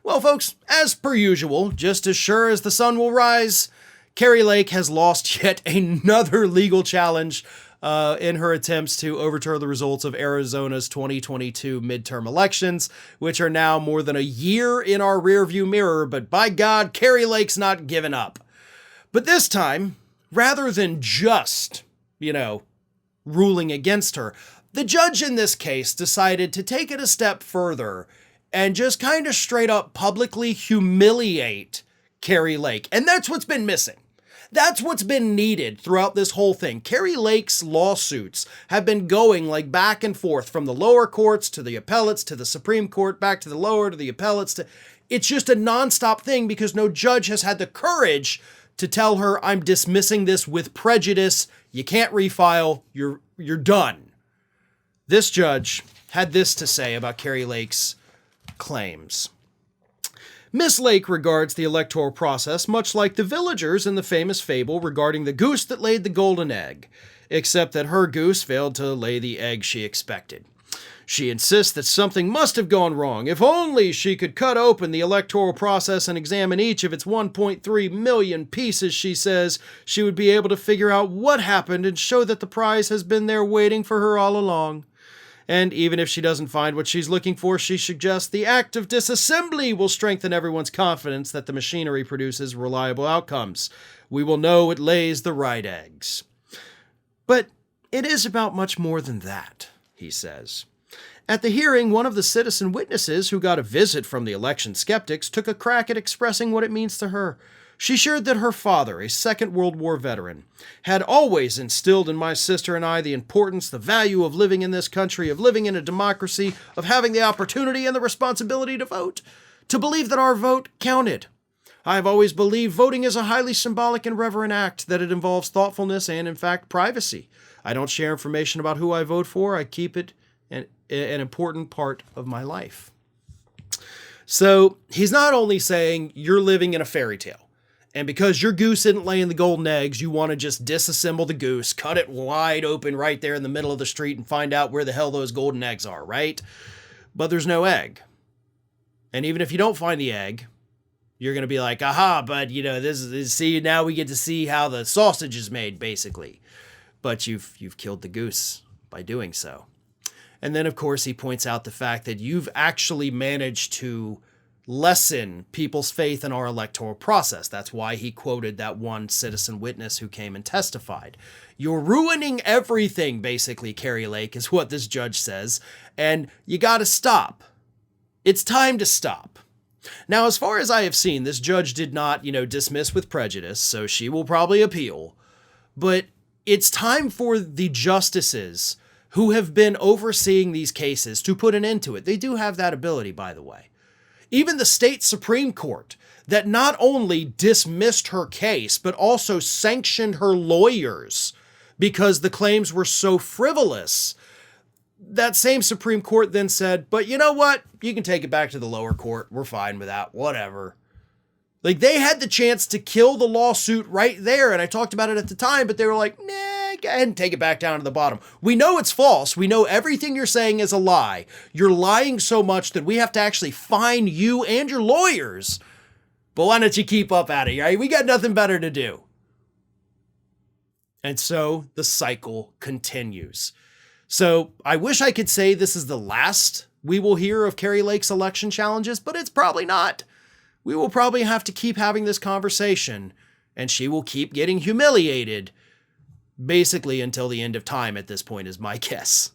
Well, folks, as per usual, just as sure as the sun will rise, Kerry Lake has lost yet another legal challenge in her attempts to overturn the results of Arizona's 2022 midterm elections, which are now more than a year in our rearview mirror, but by God, Kerry Lake's not giving up. But this time, rather than just, ruling against her, the judge in this case decided to take it a step further and just kind of straight up publicly humiliate Kerry Lake. And that's what's been missing. That's what's been needed throughout this whole thing. Kerry Lake's lawsuits have been going like back and forth from the lower courts to the appellates to the Supreme Court, back to the lower to the appellates. It's just a nonstop thing because no judge has had the courage to tell her, I'm dismissing this with prejudice. You can't refile. You're done. This judge had this to say about Kerry Lake's claims. Miss Lake regards the electoral process much like the villagers in the famous fable regarding the goose that laid the golden egg, except that her goose failed to lay the egg she expected. She insists that something must have gone wrong. If only she could cut open the electoral process and examine each of its 1.3 million pieces, she says, she would be able to figure out what happened and show that the prize has been there waiting for her all along. And even if she doesn't find what she's looking for, she suggests the act of disassembly will strengthen everyone's confidence that the machinery produces reliable outcomes. We will know it lays the right eggs. But it is about much more than that, he says. At the hearing, one of the citizen witnesses who got a visit from the election skeptics took a crack at expressing what it means to her. She shared that her father, a Second World War veteran, had always instilled in my sister and I the importance, the value of living in this country, of living in a democracy, of having the opportunity and the responsibility to vote, to believe that our vote counted. I have always believed voting is a highly symbolic and reverent act, that it involves thoughtfulness and, in fact, privacy. I don't share information about who I vote for. I keep it an important part of my life. So he's not only saying you're living in a fairy tale, and because your goose isn't laying the golden eggs, you want to just disassemble the goose, cut it wide open right there in the middle of the street and find out where the hell those golden eggs are, right? But there's no egg. And even if you don't find the egg, you're going to be like, aha, but see, now we get to see how the sausage is made, basically. But you've killed the goose by doing so. And then, of course, he points out the fact that you've actually managed to lessen people's faith in our electoral process. That's why he quoted that one citizen witness who came and testified. You're ruining everything, basically, Kerry Lake, is what this judge says, and you gotta stop. It's time to stop. Now, as far as I have seen, this judge did not, dismiss with prejudice, so she will probably appeal. But it's time for the justices who have been overseeing these cases to put an end to it. They do have that ability, by the way. Even the state Supreme Court, that not only dismissed her case, but also sanctioned her lawyers because the claims were so frivolous. That same Supreme Court then said, but you know what? You can take it back to the lower court. We're fine with that. Whatever. Like, they had the chance to kill the lawsuit right there, and I talked about it at the time, but they were like, nah, go ahead and take it back down to the bottom. We know it's false. We know everything you're saying is a lie. You're lying so much that we have to actually fine you and your lawyers. But why don't you keep up at it, right? We got nothing better to do. And so the cycle continues. So I wish I could say this is the last we will hear of Kerry Lake's election challenges, but it's probably not. We will probably have to keep having this conversation, and she will keep getting humiliated, basically until the end of time at this point is my guess.